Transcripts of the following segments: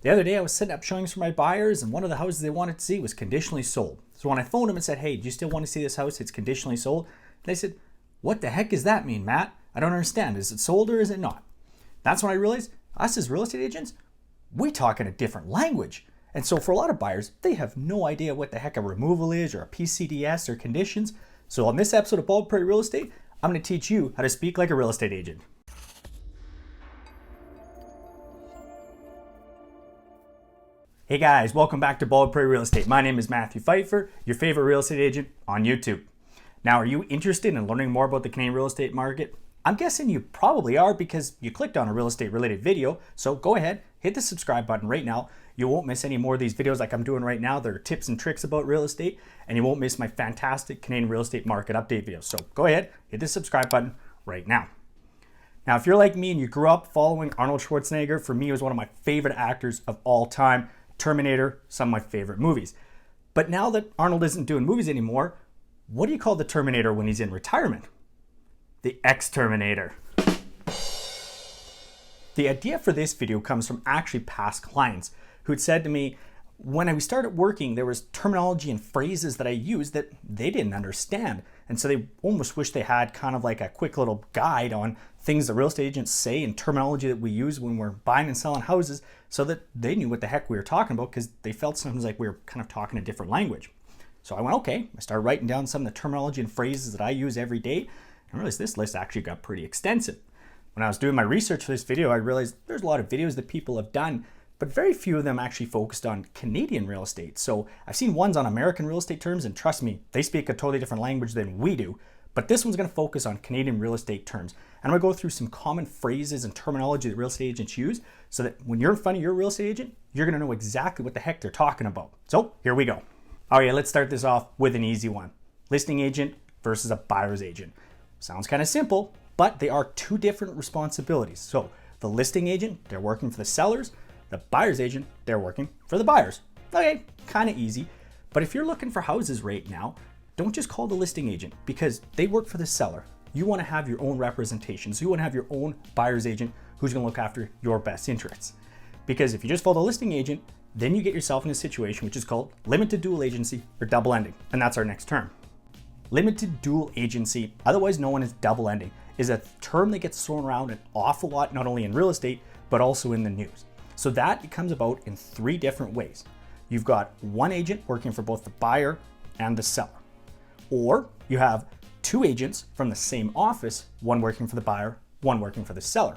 The other day I was setting up showings for my buyers, and one of the houses they wanted to see was conditionally sold. So when I phoned them and said, hey, do you still want to see this house? It's conditionally sold. They said, what the heck does that mean, Matt? I don't understand. Is it sold or is it not? That's when I realized us as real estate agents, we talk in a different language. And so for a lot of buyers, they have no idea what the heck a removal is or a PCDS or conditions. So on this episode of Bald Prairie Real Estate, I'm going to teach you how to speak like a real estate agent. Hey guys, welcome back to Bald Prairie Real Estate. My name is Matthew Pfeiffer, your favorite real estate agent on YouTube. Now, are you interested in learning more about the Canadian real estate market? I'm guessing you probably are because you clicked on a real estate related video. So go ahead, hit the subscribe button right now. You won't miss any more of these videos like I'm doing right now. They're tips and tricks about real estate, and you won't miss my fantastic Canadian real estate market update videos. So go ahead, hit the subscribe button right now. Now, if you're like me and you grew up following Arnold Schwarzenegger, for me, he was one of my favorite actors of all time. Terminator, some of my favorite movies. But now that Arnold isn't doing movies anymore, what do you call the Terminator when he's in retirement? The Exterminator. The idea for this video comes from actually past clients who had said to me, when I started working, there was terminology and phrases that I used that they didn't understand. And so they almost wish they had kind of like a quick little guide on things that real estate agents say and terminology that we use when we're buying and selling houses so that they knew what the heck we were talking about because they felt sometimes like we were kind of talking a different language. So I went, okay, I started writing down some of the terminology and phrases that I use every day and realized this list actually got pretty extensive. When I was doing my research for this video, I realized there's a lot of videos that people have done, but very few of them actually focused on Canadian real estate. So I've seen ones on American real estate terms, and trust me, they speak a totally different language than we do. But this one's gonna focus on Canadian real estate terms. And I'm gonna go through some common phrases and terminology that real estate agents use so that when you're in front of your real estate agent, you're gonna know exactly what the heck they're talking about. So here we go. All right, let's start this off with an easy one. Listing agent versus a buyer's agent. Sounds kind of simple, but they are two different responsibilities. So the listing agent, they're working for the sellers. The buyer's agent, they're working for the buyers. Okay, kind of easy. But if you're looking for houses right now, don't just call the listing agent because they work for the seller. You want to have your own representation. So you want to have your own buyer's agent who's going to look after your best interests. Because if you just follow the listing agent, then you get yourself in a situation which is called limited dual agency or double ending. And that's our next term. Limited dual agency, otherwise known as double ending, is a term that gets thrown around an awful lot, not only in real estate, but also in the news. So that comes about in three different ways. You've got one agent working for both the buyer and the seller. Or you have two agents from the same office, one working for the buyer, one working for the seller.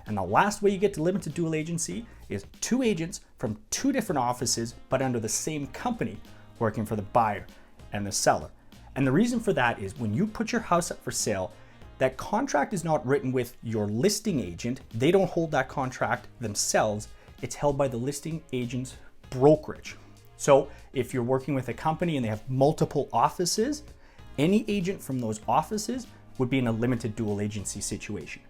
And the last way you get to limited dual agency is two agents from two different offices, but under the same company, working for the buyer and the seller. And the reason for that is when you put your house up for sale, that contract is not written with your listing agent. They don't hold that contract themselves. It's held by the listing agent's brokerage. So if you're working with a company and they have multiple offices, any agent from those offices would be in a limited dual agency situation.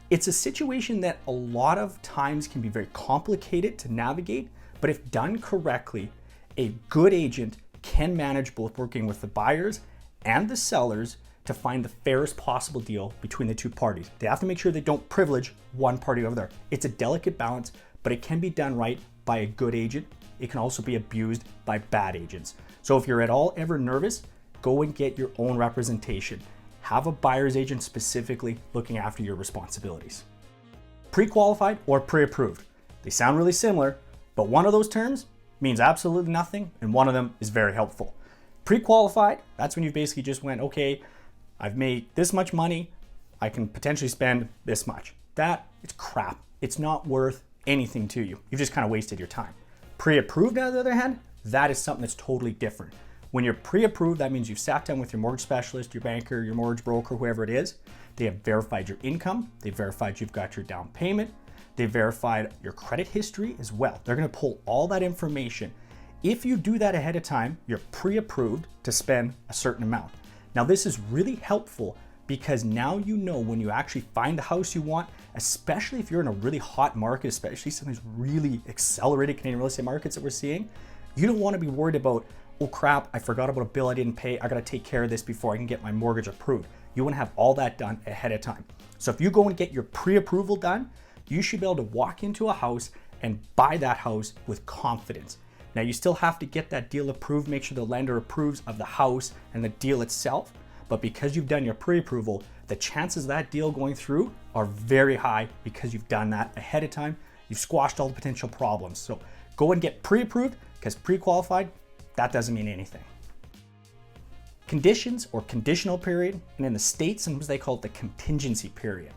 It's a situation that a lot of times can be very complicated to navigate, but if done correctly, a good agent can manage both working with the buyers and the sellers to find the fairest possible deal between the two parties. They have to make sure they don't privilege one party over there. It's a delicate balance, but it can be done right by a good agent. It can also be abused by bad agents. So if you're at all ever nervous, go and get your own representation. Have a buyer's agent specifically looking after your responsibilities. Pre-qualified or pre-approved. They sound really similar, but one of those terms means absolutely nothing, and one of them is very helpful. Pre-qualified, that's when you basically just went, okay, I've made this much money, I can potentially spend this much. That, it's crap. It's not worth anything to you. You've just kind of wasted your time. Pre-approved, on the other hand, that is something that's totally different. When you're pre-approved, that means you've sat down with your mortgage specialist, your banker, your mortgage broker, whoever it is. They have verified your income. They've verified you've got your down payment. They've verified your credit history as well. They're gonna pull all that information. If you do that ahead of time, you're pre-approved to spend a certain amount. Now, this is really helpful because now you know when you actually find the house you want, especially if you're in a really hot market, especially some of these really accelerated Canadian real estate markets that we're seeing, you don't want to be worried about, oh crap, I forgot about a bill I didn't pay. I got to take care of this before I can get my mortgage approved. You want to have all that done ahead of time. So if you go and get your pre-approval done, you should be able to walk into a house and buy that house with confidence. Now you still have to get that deal approved, make sure the lender approves of the house and the deal itself, but because you've done your pre-approval, the chances of that deal going through are very high because you've done that ahead of time. You've squashed all the potential problems. So go and get pre-approved, because pre-qualified, that doesn't mean anything. Conditions or conditional period, and in the States, sometimes they call it the contingency period.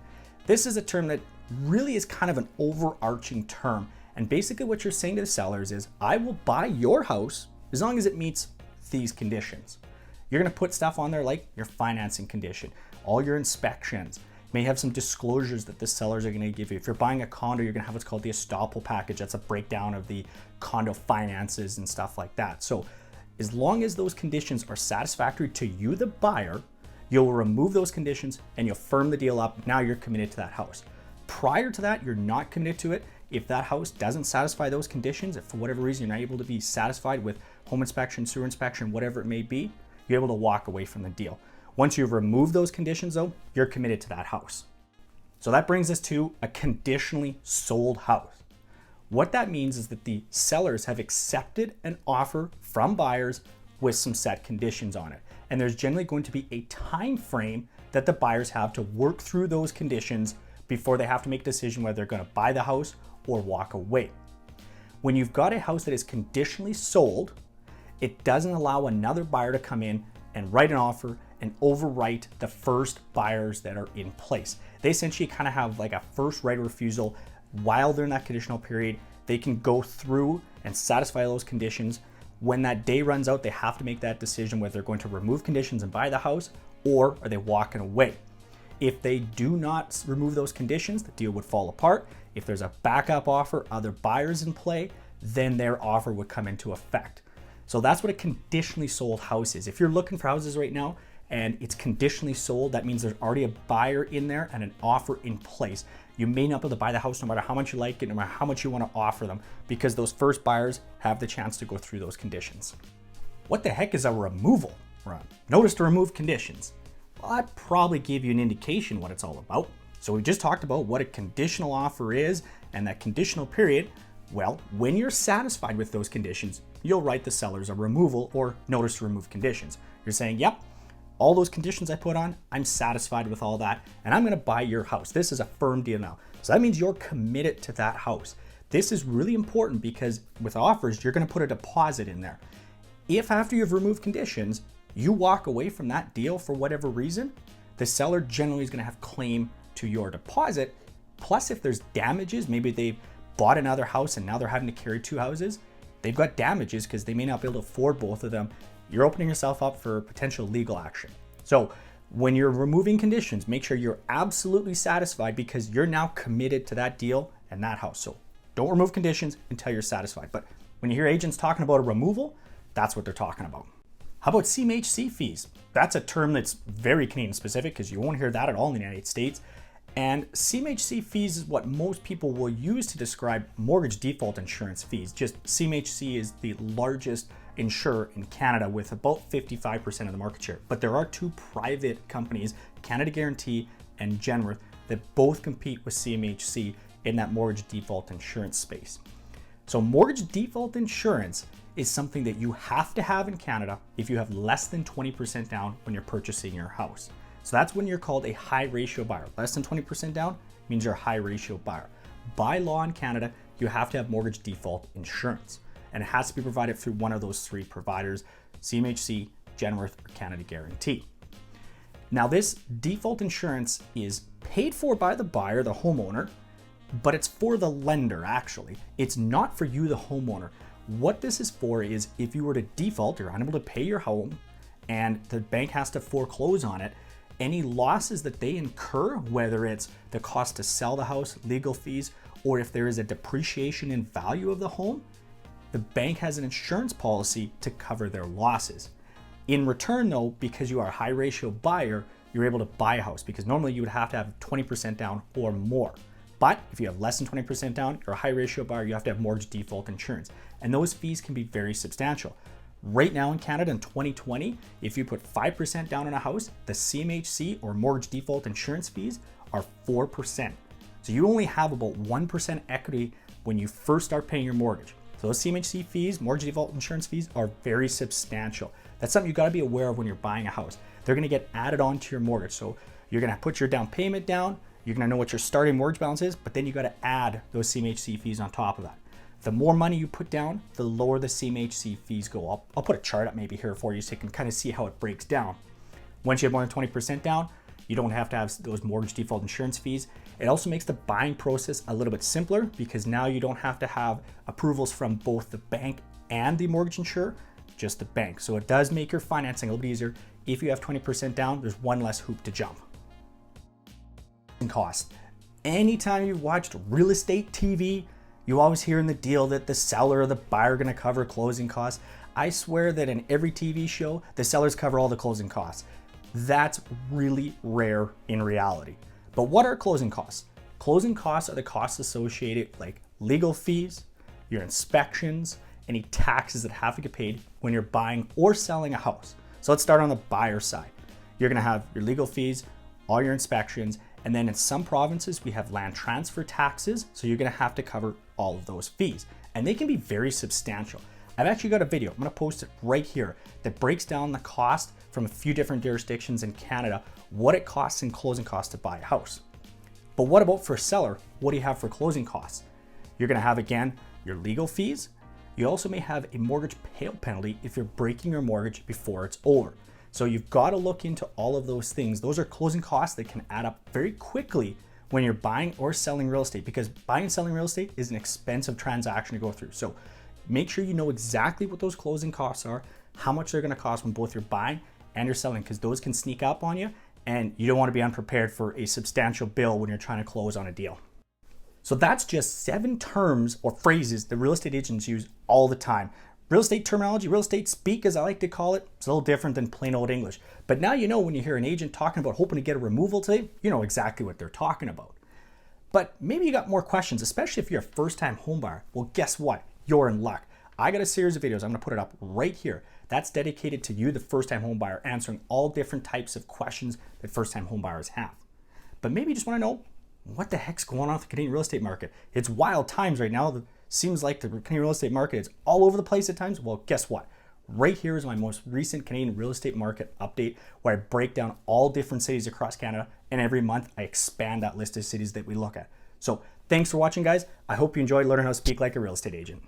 This is a term that really is kind of an overarching term. And basically what you're saying to the sellers is, I will buy your house as long as it meets these conditions. You're gonna put stuff on there like your financing condition, all your inspections. You may have some disclosures that the sellers are gonna give you. If you're buying a condo, you're gonna have what's called the estoppel package. That's a breakdown of the condo finances and stuff like that. So as long as those conditions are satisfactory to you, the buyer, you'll remove those conditions and you'll firm the deal up. Now you're committed to that house. Prior to that, you're not committed to it. If that house doesn't satisfy those conditions, if for whatever reason you're not able to be satisfied with home inspection, sewer inspection, whatever it may be, you're able to walk away from the deal. Once you've removed those conditions though, you're committed to that house. So that brings us to a conditionally sold house. What that means is that the sellers have accepted an offer from buyers with some set conditions on it. And there's generally going to be a time frame that the buyers have to work through those conditions before they have to make a decision whether they're going to buy the house or walk away. When you've got a house that is conditionally sold, it doesn't allow another buyer to come in and write an offer and overwrite the first buyers that are in place. They essentially kind of have like a first right of refusal while they're in that conditional period. They can go through and satisfy those conditions. When that day runs out, they have to make that decision whether they're going to remove conditions and buy the house or are they walking away. If they do not remove those conditions, the deal would fall apart. If there's a backup offer, other buyers in play, then their offer would come into effect. So that's what a conditionally sold house is. If you're looking for houses right now and it's conditionally sold, that means there's already a buyer in there and an offer in place. You may not be able to buy the house no matter how much you like it, no matter how much you want to offer them, because those first buyers have the chance to go through those conditions. What the heck is a removal? Or a notice to remove conditions? Well, that probably gave you an indication what it's all about. So we just talked about what a conditional offer is and that conditional period. Well, when you're satisfied with those conditions, you'll write the sellers a removal or notice to remove conditions. You're saying, yep, all those conditions I put on, I'm satisfied with all that, and I'm gonna buy your house. This is a firm deal now. So that means you're committed to that house. This is really important because with offers, you're gonna put a deposit in there. If after you've removed conditions, you walk away from that deal for whatever reason, the seller generally is gonna have claim to your deposit. Plus, if there's damages, maybe they bought another house and now they're having to carry two houses, they've got damages because they may not be able to afford both of them. You're opening yourself up for potential legal action. So when you're removing conditions, make sure you're absolutely satisfied because you're now committed to that deal and that house. So don't remove conditions until you're satisfied. But when you hear agents talking about a removal, that's what they're talking about. How about CMHC fees? That's a term that's very Canadian specific because you won't hear that at all in the United States. And CMHC fees is what most people will use to describe mortgage default insurance fees. Just CMHC is the largest insurer in Canada with about 55% of the market share. But there are two private companies, Canada Guarantee and Genworth, that both compete with CMHC in that mortgage default insurance space. So mortgage default insurance is something that you have to have in Canada if you have less than 20% down when you're purchasing your house. So that's when you're called a high ratio buyer. Less than 20% down means you're a high ratio buyer. By law in Canada, you have to have mortgage default insurance, and it has to be provided through one of those three providers, CMHC, Genworth, or Canada Guarantee. Now this default insurance is paid for by the buyer, the homeowner, but it's for the lender actually. It's not for you, the homeowner. What this is for is if you were to default, you're unable to pay your home, and the bank has to foreclose on it, any losses that they incur, whether it's the cost to sell the house, legal fees, or if there is a depreciation in value of the home, the bank has an insurance policy to cover their losses. In return though, because you are a high ratio buyer, you're able to buy a house because normally you would have to have 20% down or more. But if you have less than 20% down, you're a high ratio buyer, you have to have mortgage default insurance. And those fees can be very substantial. Right now in Canada in 2020, if you put 5% down on a house, the CMHC or mortgage default insurance fees are 4%. So you only have about 1% equity when you first start paying your mortgage. So those CMHC fees, mortgage default insurance fees, are very substantial. That's something you got to be aware of when you're buying a house. They're going to get added onto your mortgage. So you're going to put your down payment down, you're going to know what your starting mortgage balance is, but then you got to add those CMHC fees on top of that. The more money you put down, the lower the CMHC fees go. I'll put a chart up maybe here for you so you can kind of see how it breaks down. Once you have more than 20% down, you don't have to have those mortgage default insurance fees. It also makes the buying process a little bit simpler because now you don't have to have approvals from both the bank and the mortgage insurer, just the bank. So it does make your financing a little bit easier. If you have 20% down, there's one less hoop to jump. And cost. Anytime you've watched real estate TV, you always hear in the deal that the seller or the buyer are going to cover closing costs. I swear that in every TV show, the sellers cover all the closing costs. That's really rare in reality. But what are closing costs? Closing costs are the costs associated like legal fees, your inspections, any taxes that have to get paid when you're buying or selling a house. So let's start on the buyer side. You're going to have your legal fees, all your inspections, and then in some provinces, we have land transfer taxes. So you're going to have to cover all of those fees, and they can be very substantial. I've actually got a video, I'm going to post it right here, that breaks down the cost from a few different jurisdictions in Canada, what it costs in closing costs to buy a house. But what about for a seller? What do you have for closing costs? You're going to have, again, your legal fees. You also may have a mortgage payout penalty if you're breaking your mortgage before it's over. So you've got to look into all of those things. Those are closing costs that can add up very quickly when you're buying or selling real estate, because buying and selling real estate is an expensive transaction to go through. So make sure you know exactly what those closing costs are, how much they're going to cost when both you're buying and you're selling, because those can sneak up on you and you don't want to be unprepared for a substantial bill when you're trying to close on a deal. So that's just 7 terms or phrases that real estate agents use all the time. Real estate terminology, real estate speak, as I like to call it, it's a little different than plain old English. But now you know when you hear an agent talking about hoping to get a removal today, you know exactly what they're talking about. But maybe you got more questions, especially if you're a first-time homebuyer. Well, guess what? You're in luck. I got a series of videos, I'm gonna put it up right here. That's dedicated to you, the first-time homebuyer, answering all different types of questions that first-time homebuyers have. But maybe you just wanna know, what the heck's going on with the Canadian real estate market? It's wild times right now. It seems like the Canadian real estate market is all over the place at times. Well, guess what? Right here is my most recent Canadian real estate market update, where I break down all different cities across Canada, and every month I expand that list of cities that we look at. So thanks for watching, guys. I hope you enjoyed learning how to speak like a real estate agent.